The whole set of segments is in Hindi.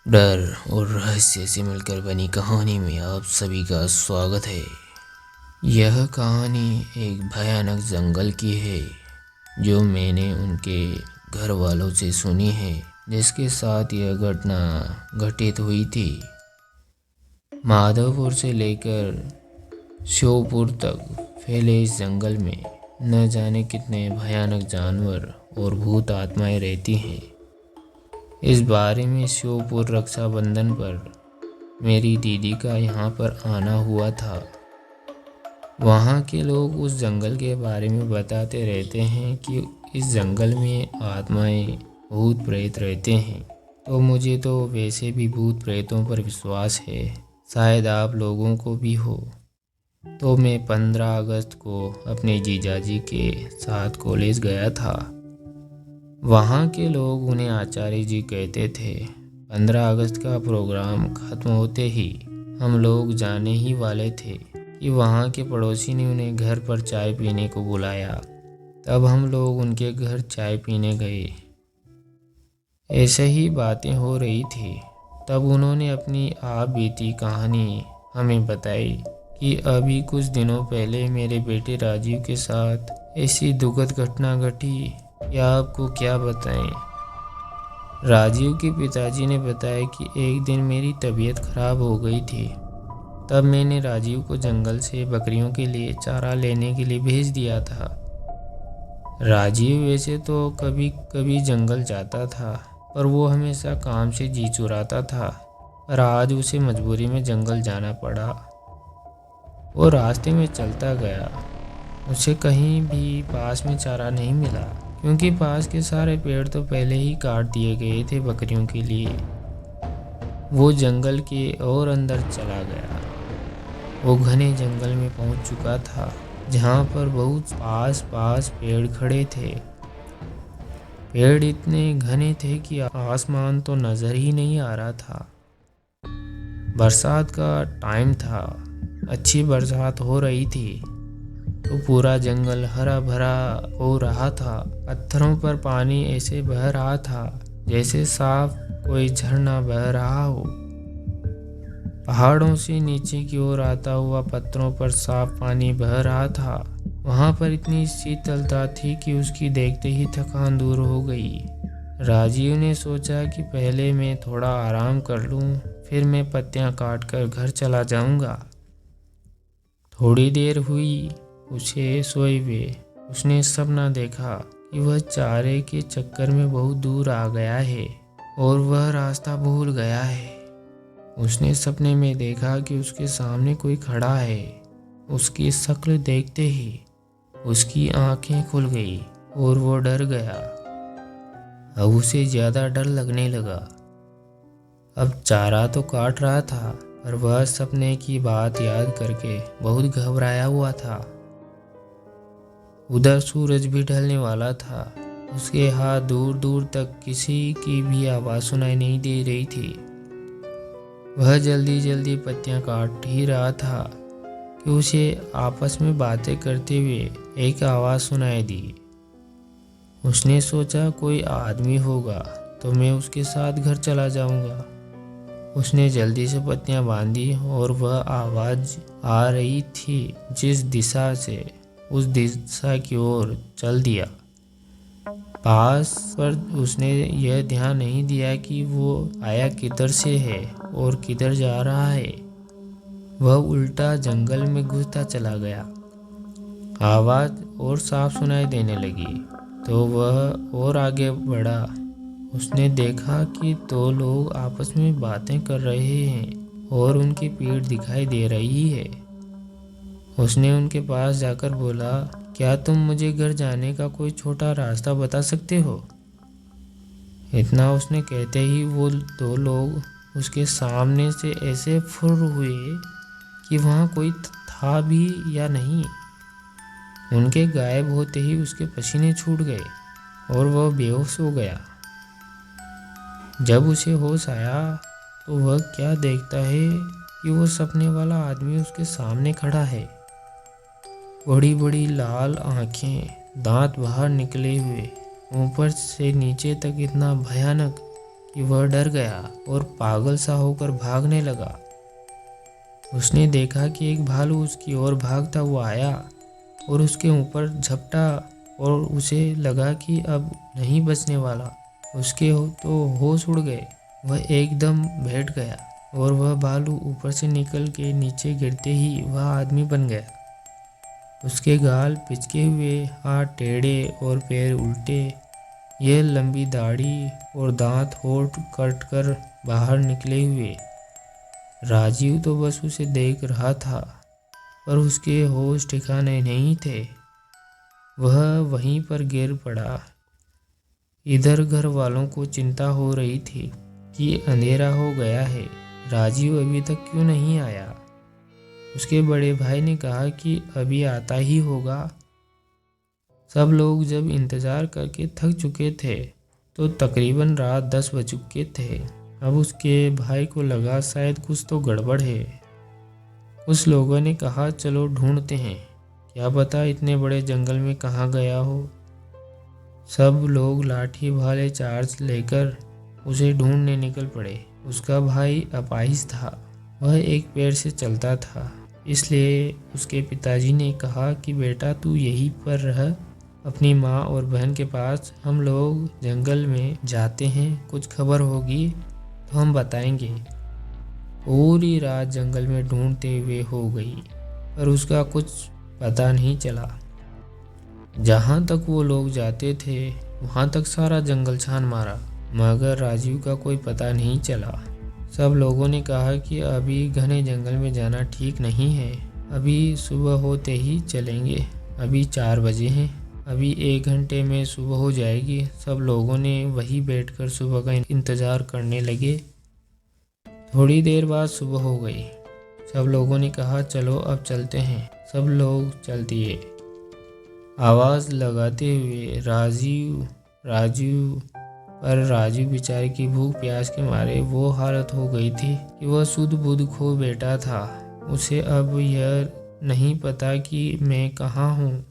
डर और रहस्य से मिलकर बनी कहानी में आप सभी का स्वागत है। यह कहानी एक भयानक जंगल की है जो मैंने उनके घर वालों से सुनी है, जिसके साथ यह घटना घटित हुई थी। माधवपुर से लेकर श्योपुर तक फैले इस जंगल में न जाने कितने भयानक जानवर और भूत आत्माएं रहती हैं। इस बारे में श्योपुर रक्षाबंधन पर मेरी दीदी का यहाँ पर आना हुआ था। वहाँ के लोग उस जंगल के बारे में बताते रहते हैं कि इस जंगल में आत्माएं भूत प्रेत रहते हैं। तो मुझे तो वैसे भी भूत प्रेतों पर विश्वास है, शायद आप लोगों को भी हो। तो मैं 15 अगस्त को अपने जीजाजी के साथ कॉलेज गया था। वहाँ के लोग उन्हें आचार्य जी कहते थे। 15 अगस्त का प्रोग्राम खत्म होते ही हम लोग जाने ही वाले थे कि वहाँ के पड़ोसी ने उन्हें घर पर चाय पीने को बुलाया। तब हम लोग उनके घर चाय पीने गए। ऐसे ही बातें हो रही थी, तब उन्होंने अपनी आप बीती कहानी हमें बताई कि अभी कुछ दिनों पहले मेरे बेटे राजीव के साथ ऐसी दुखद घटना घटी। या आपको क्या बताएं। राजीव के पिताजी ने बताया कि एक दिन मेरी तबीयत खराब हो गई थी। तब मैंने राजीव को जंगल से बकरियों के लिए चारा लेने के लिए भेज दिया था। राजीव वैसे तो कभी कभी जंगल जाता था, पर वो हमेशा काम से जी चुराता था। पर आज उसे मजबूरी में जंगल जाना पड़ा। वो रास्ते में चलता गया। उसे कहीं भी पास में चारा नहीं मिला, क्योंकि पास के सारे पेड़ तो पहले ही काट दिए गए थे बकरियों के लिए। वो जंगल के और अंदर चला गया। वो घने जंगल में पहुंच चुका था, जहां पर बहुत पास पास पेड़ खड़े थे। पेड़ इतने घने थे कि आसमान तो नजर ही नहीं आ रहा था। बरसात का टाइम था, अच्छी बरसात हो रही थी, तो पूरा जंगल हरा भरा हो रहा था। पत्थरों पर पानी ऐसे बह रहा था जैसे साफ कोई झरना बह रहा हो। पहाड़ों से नीचे की ओर आता हुआ पत्थरों पर साफ पानी बह रहा था। वहां पर इतनी शीतलता थी कि उसकी देखते ही थकान दूर हो गई। राजीव ने सोचा कि पहले मैं थोड़ा आराम कर लूं, फिर मैं पत्तियां काट कर घर चला जाऊंगा। थोड़ी देर हुई उसे सोए हुए। उसने सपना देखा कि वह चारे के चक्कर में बहुत दूर आ गया है और वह रास्ता भूल गया है। उसने सपने में देखा कि उसके सामने कोई खड़ा है। उसकी शक्ल देखते ही उसकी आंखें खुल गई और वो डर गया। अब उसे ज्यादा डर लगने लगा। अब चारा तो काट रहा था, पर वह सपने की बात याद करके बहुत घबराया हुआ था। उधर सूरज भी ढलने वाला था। उसके हाथ दूर दूर तक किसी की भी आवाज़ सुनाई नहीं दे रही थी। वह जल्दी जल्दी पत्तियां काट ही रहा था कि उसे आपस में बातें करते हुए एक आवाज़ सुनाई दी। उसने सोचा कोई आदमी होगा तो मैं उसके साथ घर चला जाऊंगा। उसने जल्दी से पत्तियां बांधी और वह आवाज़ आ रही थी जिस दिशा से, उस दिशा की ओर चल दिया। पास पर उसने यह ध्यान नहीं दिया कि वो आया किधर से है और किधर जा रहा है। वह उल्टा जंगल में घुसता चला गया। आवाज़ और साफ सुनाई देने लगी तो वह और आगे बढ़ा। उसने देखा कि 2 लोग आपस में बातें कर रहे हैं और उनकी पीठ दिखाई दे रही है। उसने उनके पास जाकर बोला, क्या तुम मुझे घर जाने का कोई छोटा रास्ता बता सकते हो? इतना उसने कहते ही वो 2 लोग उसके सामने से ऐसे फुर हुए कि वहाँ कोई था भी या नहीं। उनके गायब होते ही उसके पसीने छूट गए और वह बेहोश हो गया। जब उसे होश आया तो वह क्या देखता है कि वो सपने वाला आदमी उसके सामने खड़ा है। बड़ी बड़ी लाल आंखें, दांत बाहर निकले हुए, ऊपर से नीचे तक इतना भयानक कि वह डर गया और पागल सा होकर भागने लगा। उसने देखा कि एक भालू उसकी ओर भागता हुआ आया और उसके ऊपर झपटा और उसे लगा कि अब नहीं बचने वाला। उसके तो होश उड़ गए। वह एकदम बैठ गया और वह भालू ऊपर से निकल के नीचे गिरते ही वह आदमी बन गया। उसके गाल पिचके हुए, हाथ टेढ़े और पैर उल्टे, यह लंबी दाढ़ी और दांत होठ कट कर बाहर निकले हुए। राजीव तो बस उसे देख रहा था, पर उसके होश ठिकाने नहीं थे। वह वहीं पर गिर पड़ा। इधर घर वालों को चिंता हो रही थी कि अंधेरा हो गया है, राजीव अभी तक क्यों नहीं आया। उसके बड़े भाई ने कहा कि अभी आता ही होगा। सब लोग जब इंतज़ार करके थक चुके थे तो तकरीबन रात 10 बज चुके थे। अब उसके भाई को लगा शायद कुछ तो गड़बड़ है। कुछ लोगों ने कहा चलो ढूंढते हैं, क्या पता इतने बड़े जंगल में कहाँ गया हो। सब लोग लाठी भाले चार्ज लेकर उसे ढूंढने निकल पड़े। उसका भाई अपाहिज था, वह एक पैर से चलता था, इसलिए उसके पिताजी ने कहा कि बेटा तू यहीं पर रह अपनी माँ और बहन के पास, हम लोग जंगल में जाते हैं, कुछ खबर होगी तो हम बताएंगे। पूरी रात जंगल में ढूंढते हुए हो गई, पर उसका कुछ पता नहीं चला। जहाँ तक वो लोग जाते थे वहाँ तक सारा जंगल छान मारा, मगर राजीव का कोई पता नहीं चला। सब लोगों ने कहा कि अभी घने जंगल में जाना ठीक नहीं है, अभी सुबह होते ही चलेंगे। अभी 4 बजे हैं, अभी 1 घंटे में सुबह हो जाएगी। सब लोगों ने वहीं बैठकर सुबह का इंतज़ार करने लगे। थोड़ी देर बाद सुबह हो गई। सब लोगों ने कहा चलो अब चलते हैं। सब लोग चल दिए, आवाज़ लगाते हुए राजीव राजीव। पर राजीव बेचारे की भूख प्यास के मारे वो हालत हो गई थी कि वह सुध बुध खो बैठा था। उसे अब यह नहीं पता कि मैं कहाँ हूँ।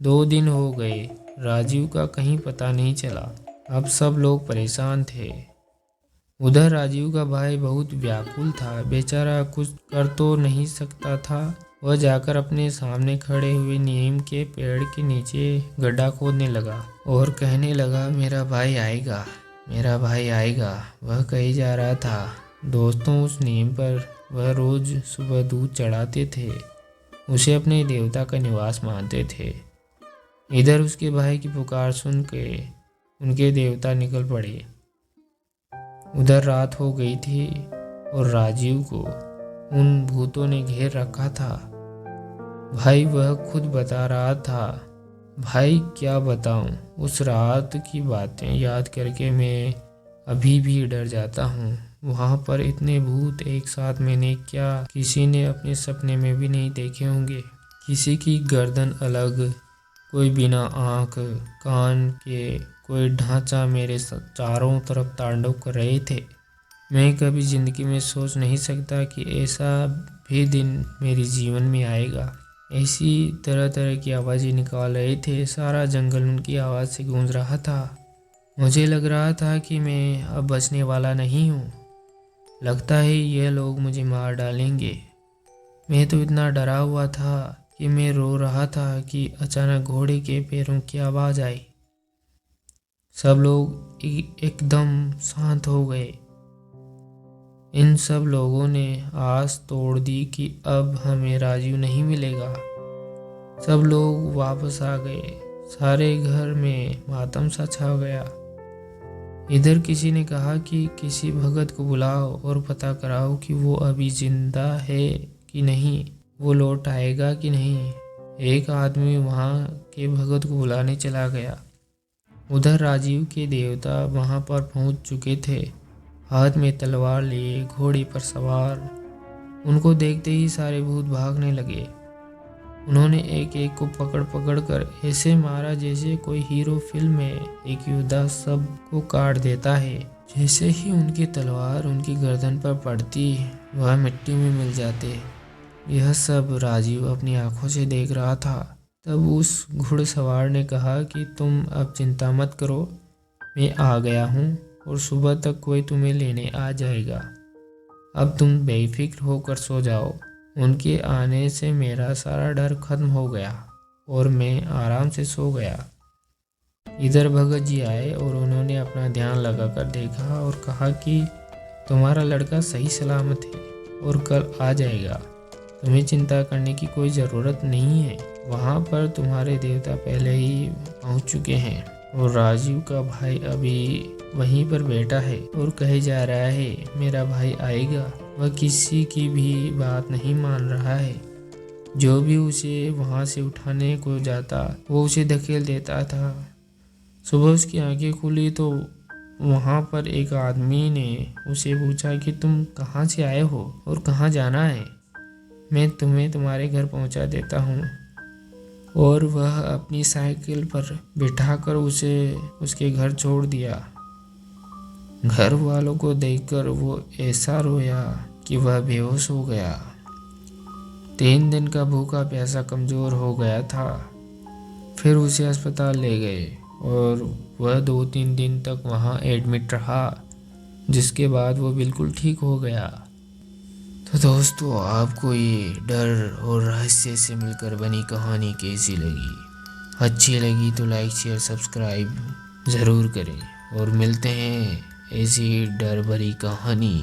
2 दिन हो गए, राजीव का कहीं पता नहीं चला। अब सब लोग परेशान थे। उधर राजीव का भाई बहुत व्याकुल था, बेचारा कुछ कर तो नहीं सकता था। वह जाकर अपने सामने खड़े हुए नीम के पेड़ के नीचे गड्ढा खोदने लगा और कहने लगा मेरा भाई आएगा, मेरा भाई आएगा, वह कही जा रहा था। दोस्तों, उस नीम पर वह रोज सुबह दूध चढ़ाते थे, उसे अपने देवता का निवास मानते थे। इधर उसके भाई की पुकार सुन के उनके देवता निकल पड़े। उधर रात हो गई थी और राजीव को उन भूतों ने घेर रखा था। भाई वह खुद बता रहा था। भाई क्या बताऊं, उस रात की बातें याद करके मैं अभी भी डर जाता हूँ। वहाँ पर इतने भूत एक साथ मैंने क्या किसी ने अपने सपने में भी नहीं देखे होंगे। किसी की गर्दन अलग, कोई बिना आँख कान के, कोई ढांचा मेरे चारों तरफ तांडव कर रहे थे। मैं कभी ज़िंदगी में सोच नहीं सकता कि ऐसा भी दिन मेरे जीवन में आएगा। ऐसी तरह तरह की आवाज़ें निकाल रहे थे, सारा जंगल उनकी आवाज़ से गूंज रहा था। मुझे लग रहा था कि मैं अब बचने वाला नहीं हूँ। लगता है ये लोग मुझे मार डालेंगे। मैं तो इतना डरा हुआ था कि मैं रो रहा था कि अचानक घोड़े के पैरों की आवाज़ आई। सब लोग एकदम शांत हो गए। इन सब लोगों ने आस तोड़ दी कि अब हमें राजीव नहीं मिलेगा। सब लोग वापस आ गए। सारे घर में मातम सा छा गया। इधर किसी ने कहा कि किसी भगत को बुलाओ और पता कराओ कि वो अभी जिंदा है कि नहीं, वो लौट आएगा कि नहीं। एक आदमी वहाँ के भगत को बुलाने चला गया। उधर राजीव के देवता वहाँ पर पहुँच चुके थे, हाथ में तलवार लिए, घोड़े पर सवार। उनको देखते ही सारे भूत भागने लगे। उन्होंने एक एक को पकड़ पकड़ कर ऐसे मारा जैसे कोई हीरो फिल्म में एक योद्धा सबको काट देता है। जैसे ही उनकी तलवार उनकी गर्दन पर पड़ती, वह मिट्टी में मिल जाते। यह सब राजीव अपनी आंखों से देख रहा था। तब उस घुड़सवार ने कहा कि तुम अब चिंता मत करो, मैं आ गया हूँ। और सुबह तक कोई तुम्हें लेने आ जाएगा। अब तुम बेफिक्र होकर सो जाओ। उनके आने से मेरा सारा डर खत्म हो गया और मैं आराम से सो गया। इधर भगत जी आए और उन्होंने अपना ध्यान लगाकर देखा और कहा कि तुम्हारा लड़का सही सलामत है और कल आ जाएगा। तुम्हें चिंता करने की कोई ज़रूरत नहीं है। वहाँ पर तुम्हारे देवता पहले ही पहुँच चुके हैं और राजीव का भाई अभी वहीं पर बैठा है और कहे जा रहा है मेरा भाई आएगा। वह किसी की भी बात नहीं मान रहा है। जो भी उसे वहाँ से उठाने को जाता वो उसे धकेल देता था। सुबह उसकी आंखें खुली तो वहाँ पर एक आदमी ने उसे पूछा कि तुम कहाँ से आए हो और कहाँ जाना है। मैं तुम्हें तुम्हारे घर पहुँचा देता हूँ। और वह अपनी साइकिल पर बिठाकर उसे उसके घर छोड़ दिया। घर वालों को देखकर वो ऐसा रोया कि वह बेहोश हो गया। 3 दिन का भूखा प्यासा कमज़ोर हो गया था। फिर उसे अस्पताल ले गए और वह 2-3 दिन तक वहाँ एडमिट रहा, जिसके बाद वो बिल्कुल ठीक हो गया। तो दोस्तों, आपको ये डर और रहस्य से मिलकर बनी कहानी कैसी लगी? अच्छी लगी तो लाइक शेयर सब्सक्राइब ज़रूर करें और मिलते हैं ऐसी डर भरी कहानी